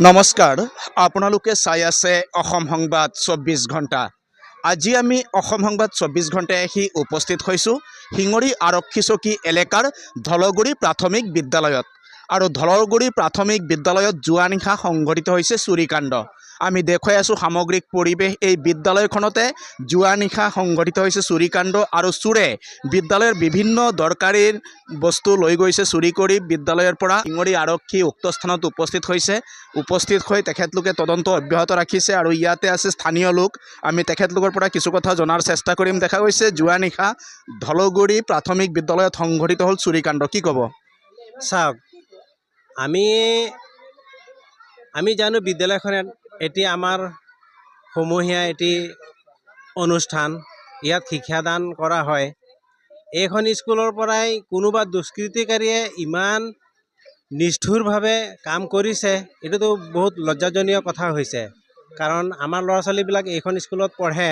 নমস্কাৰ আপোনালোকে চাই আছে অসম সংবাদ ২৪ ঘণ্টা। আজি আমি অসম সংবাদ ২৪ ঘণ্টায় আহি উপস্থিত হৈছোঁ শিঙৰি আৰক্ষী চকী এলেকাৰ ধলগুৰি প্ৰাথমিক বিদ্যালয়ত। আৰু ধলগুৰি প্ৰাথমিক বিদ্যালয়ত যোৱা নিশা সংঘটিত হৈছে চুৰিকাণ্ড। আমি দেখুৱাই আছোঁ সামগ্ৰিক পৰিৱেশ। এই বিদ্যালয়খনতে যোৱা নিশা সংঘটিত হৈছে চুৰিকাণ্ড আৰু চোৰে বিদ্যালয়ৰ বিভিন্ন দৰকাৰী বস্তু লৈ গৈছে চুৰি কৰি বিদ্যালয়ৰ পৰা। শিঙৰি আৰক্ষী উক্ত স্থানত উপস্থিত হৈ তেখেতলোকে তদন্ত অব্যাহত ৰাখিছে আৰু ইয়াতে আছে স্থানীয় লোক। আমি তেখেতলোকৰ পৰা কিছু কথা জনাৰ চেষ্টা কৰিম। দেখা গৈছে যোৱা নিশা ধলগুৰি প্ৰাথমিক বিদ্যালয়ত সংঘটিত হ'ল চুৰিকাণ্ড। কি ক'ব? চাওক, আমি জানো বিদ্যালয়খন এটি আমাৰ সমূহীয়া এটি অনুষ্ঠান, ইয়াত শিক্ষাদান কৰা হয়। এইখন স্কুলৰ পৰাই কোনোবা দুষ্কৃতিকাৰীয়ে ইমান নিষ্ঠুৰভাৱে কাম কৰিছে, এইটোতো বহুত লজ্জাজনীয় কথা হৈছে। কাৰণ আমাৰ ল'ৰা ছোৱালীবিলাক এইখন স্কুলত পঢ়ে,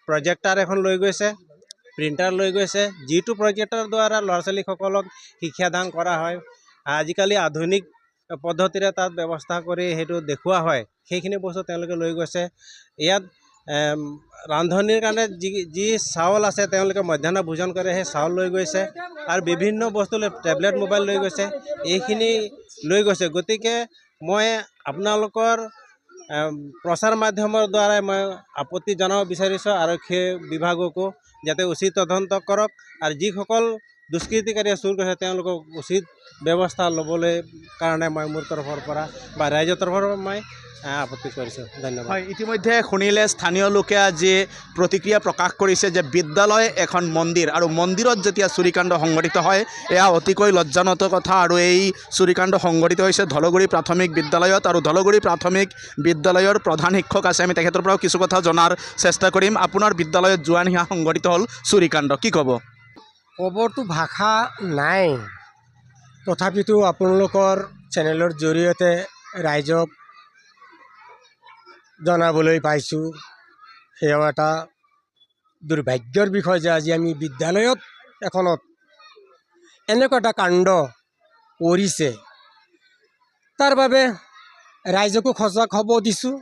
প্ৰজেক্টাৰ এখন লৈ গৈছে, প্ৰিণ্টাৰ লৈ গৈছে, যিটো প্ৰজেক্টাৰ দ্বাৰা ল'ৰা ছোৱালীসকলক শিক্ষাদান কৰা হয়। আজিকালি আধুনিক পদ্ধতিৰে তাত ব্যৱস্থা কৰি সেইটো দেখুওৱা হয়, সেইখিনি বস্তু তেওঁলোকে লৈ গৈছে। ইয়াত ৰান্ধনিৰ কাৰণে যি চাউল আছে তেওঁলোকে মধ্যাহ্ন ভোজন কৰে, সেই চাউল লৈ গৈছে আৰু বিভিন্ন বস্তু টেবলেট মোবাইল লৈ গৈছে, এইখিনি লৈ গৈছে। গতিকে মই আপোনালোকৰ প্ৰচাৰ মাধ্যমৰ দ্বাৰাই মই আপত্তি জনাব বিচাৰিছোঁ আৰক্ষী বিভাগকো, যাতে উচিত তদন্ত কৰক আৰু যিসকল দুষ্কৃতিকাৰীয়ে চুৰ কৰিছে তেওঁলোকক উচিত ব্যৱস্থা ল'বলৈ কাৰণে মই মোৰ তৰফৰ পৰা বা ৰাইজৰ তৰফৰ পৰা মই আপত্তি কৰিছোঁ। ধন্যবাদ। হয়, ইতিমধ্যে শুনিলে স্থানীয় লোকে আজি প্ৰতিক্ৰিয়া প্ৰকাশ কৰিছে যে বিদ্যালয় এখন মন্দিৰ আৰু মন্দিৰত যেতিয়া চুৰিকাণ্ড সংঘটিত হয় এয়া অতিকৈ লজ্জাজনক কথা। আৰু এই চুৰিকাণ্ড সংঘটিত হৈছে ধলগুৰি প্ৰাথমিক বিদ্যালয়ত আৰু ধলগুৰি প্ৰাথমিক বিদ্যালয়ৰ প্ৰধান শিক্ষক আছে, আমি তেখেতৰ পৰাও কিছু কথা জনাৰ চেষ্টা কৰিম। আপোনাৰ বিদ্যালয়ত যোৱা নিশা সংঘটিত হ'ল চুৰিকাণ্ড, কি ক'ব? ক'বতো ভাষা নাই, তথাপিতো আপোনালোকৰ চেনেলৰ জৰিয়তে ৰাইজক জনাবলৈ পাইছোঁ, সেয়াও এটা দুৰ্ভাগ্যৰ বিষয় যে আজি আমি বিদ্যালয়ত এখনত এনেকুৱা এটা কাণ্ড কৰিছে। তাৰ বাবে ৰাইজকো সজাগ হ'ব দিছোঁ,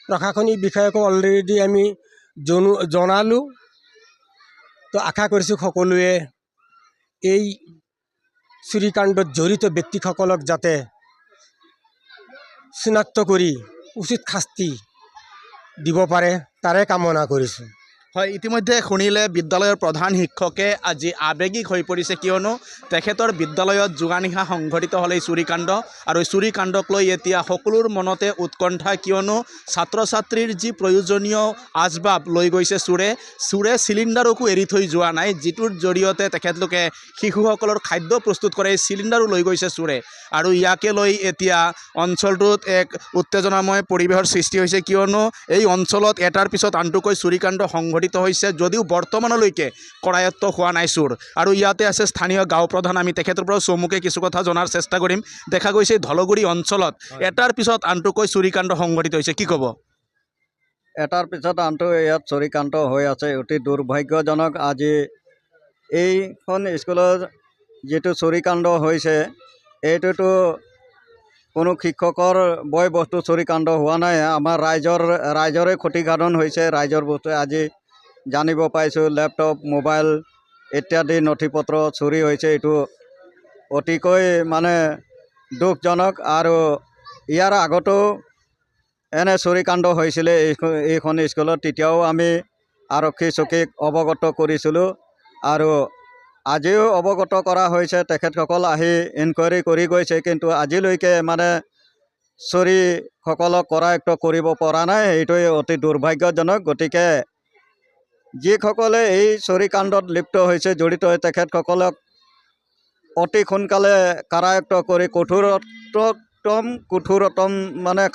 প্ৰশাসনিক বিষয়াকো অলৰেডি আমি জনালোঁ। তো আশা কৰিছোঁ সকলোৱে এই চুৰিকাণ্ডত জড়িত ব্যক্তিসকলক যাতে চিনাক্ত কৰি উচিত শাস্তি দিব পাৰে, তাৰে কামনা কৰিছোঁ। হয়, ইতিমধ্যে শুনিলে বিদ্যালয়ৰ প্ৰধান শিক্ষকে আজি আৱেগিক হৈ পৰিছে, কিয়নো তেখেতৰ বিদ্যালয়ত যোৱা নিশা সংঘটিত হ'ল এই চুৰিকাণ্ড আৰু এই চুৰিকাণ্ডক লৈ এতিয়া সকলোৰ মনতে উৎকণ্ঠা, কিয়নো ছাত্ৰ ছাত্ৰীৰ যি প্ৰয়োজনীয় আচবাব লৈ গৈছে চোৰে চিলিণ্ডাৰকো এৰি থৈ যোৱা নাই, যিটোৰ জৰিয়তে তেখেতলোকে শিশুসকলৰ খাদ্য প্ৰস্তুত কৰে, এই চিলিণ্ডাৰো লৈ গৈছে চোৰে। আৰু ইয়াকে লৈ এতিয়া অঞ্চলটোত এক উত্তেজনাময় পৰিৱেশৰ সৃষ্টি হৈছে, কিয়নো এই অঞ্চলত এটাৰ পিছত আনটোকৈ চুৰিকাণ্ড সংঘটিত হৈছে, যদিও বৰ্তমানলৈকে কৰায়ত্ব হোৱা নাই চোৰ। আৰু ইয়াতে আছে স্থানীয় গাঁও প্ৰধান, আমি তেখেতৰ পৰা চমুকে কিছু কথা জনাৰ চেষ্টা কৰিম। দেখা গৈছে ধলগুৰি অঞ্চলত এটাৰ পিছত আনটোকৈ চুৰিকাণ্ড সংঘটিত হৈছে, কি ক'ব? এটাৰ পিছত আনটো ইয়াত চুৰিকাণ্ড হৈ আছে, অতি দুৰ্ভাগ্যজনক। আজি এইখন স্কুলত যিটো চুৰিকাণ্ড হৈছে এইটোতো কোনো শিক্ষকৰ বয় বস্তু চুৰিকাণ্ড হোৱা নাই, আমাৰ ৰাইজৰে ক্ষতিসাধন হৈছে। ৰাইজৰ বস্তু আজি জানিব পাইছোঁ লেপটপ মোবাইল ইত্যাদি নথি পত্ৰ চুৰি হৈছে, এইটো অতিকৈ দুখজনক। আৰু ইয়াৰ আগতো এনে চুৰিকাণ্ড হৈছিলে এইখন স্কুলত, তেতিয়াও আমি আৰক্ষী চকীক অৱগত কৰিছিলোঁ আৰু আজিও অৱগত কৰা হৈছে। তেখেতসকল আহি ইনকুৱাৰী কৰি গৈছে, কিন্তু আজিলৈকে চুৰিসকলক কৰায়ত্ব কৰিব পৰা নাই, এইটোৱে অতি দুৰ্ভাগ্যজনক। গতিকে যিসকলে এই চুৰিকাণ্ডত লিপ্ত হৈছে, জড়িত হৈ তেখেতসকলক অতি সোনকালে কাৰায়ত্ব কৰি কঠোৰতম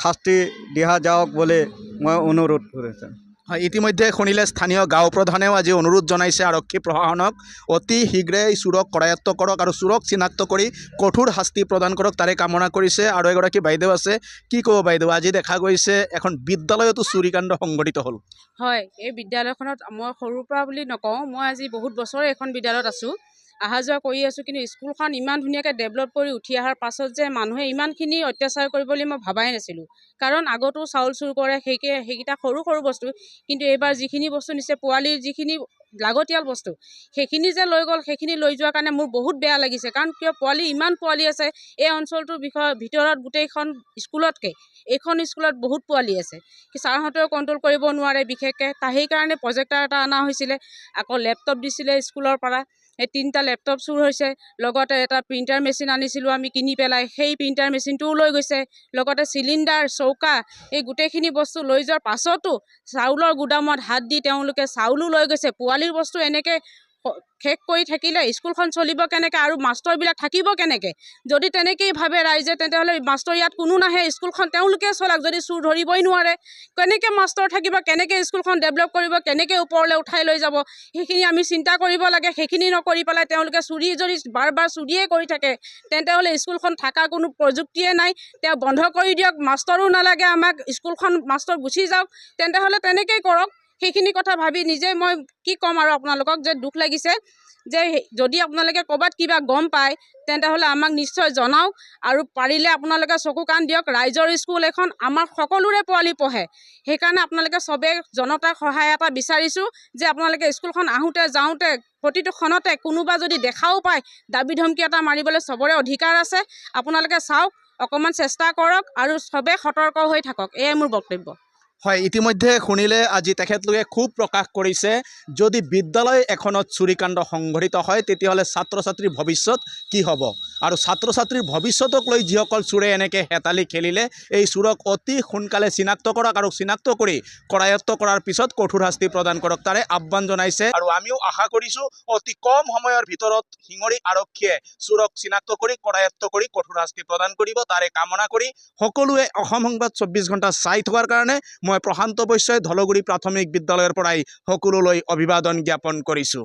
শাস্তি দিয়া যাওক বুলি মই অনুৰোধ কৰিছোঁ। হয়, ইতিমধ্যে শুনিলে স্থানীয় গাঁও প্ৰধানেও আজি অনুৰোধ জনাইছে আৰক্ষী প্ৰশাসনক অতি শীঘ্ৰে চোৰক কৰায়ত্ব কৰক আৰু চোৰক চিনাক্ত কৰি কঠোৰ শাস্তি প্ৰদান কৰক, তাৰে কামনা কৰিছে। আৰু এগৰাকী বাইদেউ আছে, কি ক'ব বাইদেউ? আজি দেখা গৈছে এখন বিদ্যালয়তো চুৰিকাণ্ড সংঘটিত হ'ল। হয়, এই বিদ্যালয়খনত মই সৰুৰ পৰা বুলি নকওঁ, মই আজি বহুত বছৰে এখন বিদ্যালয়ত আছোঁ। অহা যোৱা কৰি আছোঁ, কিন্তু স্কুলখন ইমান ধুনীয়াকৈ ডেভেলপ কৰি উঠি অহাৰ পাছত যে মানুহে ইমানখিনি অত্যাচাৰ কৰিব বুলি মই ভাবাই নাছিলোঁ। কাৰণ আগতো চাউল চুৰ কৰে, সেইকেইটা সৰু সৰু বস্তু, কিন্তু এইবাৰ যিখিনি বস্তু নিছে পোৱালিৰ যিখিনি লাগতিয়াল বস্তু সেইখিনি যে লৈ গ'ল, সেইখিনি লৈ যোৱাৰ কাৰণে মোৰ বহুত বেয়া লাগিছে। কাৰণ কিয় ইমান পোৱালি আছে এই অঞ্চলটোৰ ভিতৰত গোটেইখন স্কুলতকৈ এইখন স্কুলত বহুত পোৱালি আছে, কি ছাৰহঁতেও কণ্ট্ৰল কৰিব নোৱাৰে বিশেষকৈ। সেইকাৰণে প্ৰজেক্টাৰ এটা অনা হৈছিলে, আকৌ লেপটপ দিছিলে স্কুলৰ পৰা। এই 3টা লেপটপ চুৰ হৈছে, লগতে এটা প্ৰিণ্টাৰ মেচিন আনিছিলোঁ আমি কিনি পেলাই, সেই প্ৰিণ্টাৰ মেচিনটোও লৈ গৈছে, লগতে চিলিণ্ডাৰ, চৌকা, এই গোটেইখিনি বস্তু লৈ যোৱাৰ পাছতো চাউলৰ গুদামত হাত দি তেওঁলোকে চাউলো লৈ গৈছে। পোৱালিৰ বস্তু এনেকৈ শেষ কৰি থাকিলে স্কুলখন চলিব কেনেকৈ আৰু মাষ্টৰবিলাক থাকিব কেনেকৈ? যদি তেনেকৈয়ে ভাবে ৰাইজে, তেতিয়াহ'লে মাষ্টৰ ইয়াত কোনো নাহে, স্কুলখন তেওঁলোকে চলাওক। যদি চুৰ ধৰিবই নোৱাৰে, কেনেকৈ মাষ্টৰ থাকিব, কেনেকৈ স্কুলখন ডেভেলপ কৰিব, কেনেকৈ ওপৰলৈ উঠাই লৈ যাব, সেইখিনি আমি চিন্তা কৰিব লাগে। সেইখিনি নকৰি পেলাই তেওঁলোকে যদি বাৰ বাৰ চুৰিয়ে কৰি থাকে, তেন্তেহ'লে স্কুলখন থকা কোনো প্ৰযুক্তিয়ে নাই। তেওঁ বন্ধ কৰি দিয়ক, মাষ্টৰো নালাগে আমাক, স্কুলখন মাষ্টৰ গুচি যাওক, তেন্তেহ'লে তেনেকৈয়ে কৰক। সেইখিনি কথা ভাবি নিজে মই কি ক'ম আৰু আপোনালোকক, যে দুখ লাগিছে যে যদি আপোনালোকে ক'ৰবাত কিবা গম পায় তেন্তেহ'লে আমাক নিশ্চয় জনাওক, আৰু পাৰিলে আপোনালোকে চকু কাণ দিয়ক। ৰাইজৰ স্কুল এখন, আমাৰ সকলোৰে পোৱালি পঢ়ে, সেইকাৰণে আপোনালোকে চবেই জনতাৰ সহায় এটা বিচাৰিছোঁ যে আপোনালোকে স্কুলখন আহোঁতে যাওঁতে প্ৰতিটো ক্ষণতে কোনোবা যদি দেখাও পায়, দাবী ধমকি এটা মাৰিবলৈ চবৰে অধিকাৰ আছে। আপোনালোকে চাওক, অকণমান চেষ্টা কৰক আৰু চবেই সতৰ্ক হৈ থাকক। এয়াই মোৰ বক্তব্য। হয়, ইতিমধ্যে শুনিলে আজি তেখেতলোকে ক্ষোভ প্ৰকাশ কৰিছে, যদি বিদ্যালয় এখনত চুৰিকাণ্ড সংঘটিত হয় তেতিয়াহ'লে ছাত্ৰ ছাত্ৰীৰ ভৱিষ্যত কি হ'ব, আৰু ছাত্ৰ ছাত্ৰীৰ ভৱিষ্যতক লৈ যিসকল চোৰে এনেকৈ হেতালি খেলিলে, এই চোৰক অতি সোনকালে চিনাক্ত কৰক, আৰু চিনাক্ত কৰি কৰায়ত্ব কৰাৰ পিছত কঠোৰ শাস্তি প্ৰদান কৰক, তাৰে আহ্বান জনাইছে। আৰু আমিও আশা কৰিছোঁ অতি কম সময়ৰ ভিতৰত শিঙৰি আৰক্ষীয়ে চোৰক চিনাক্ত কৰি কৰায়ত্ব কৰি কঠোৰ শাস্তি প্ৰদান কৰিব, তাৰে কামনা কৰি সকলোৱে অসম সংবাদ 24 ঘণ্টা চাই থকাৰ কাৰণে মই প্ৰশান্ত বৈশ্যই ধলগুৰি প্ৰাথমিক বিদ্যালয়ৰ পৰাই সকলোলৈ অভিবাদন জ্ঞাপন কৰিছোঁ।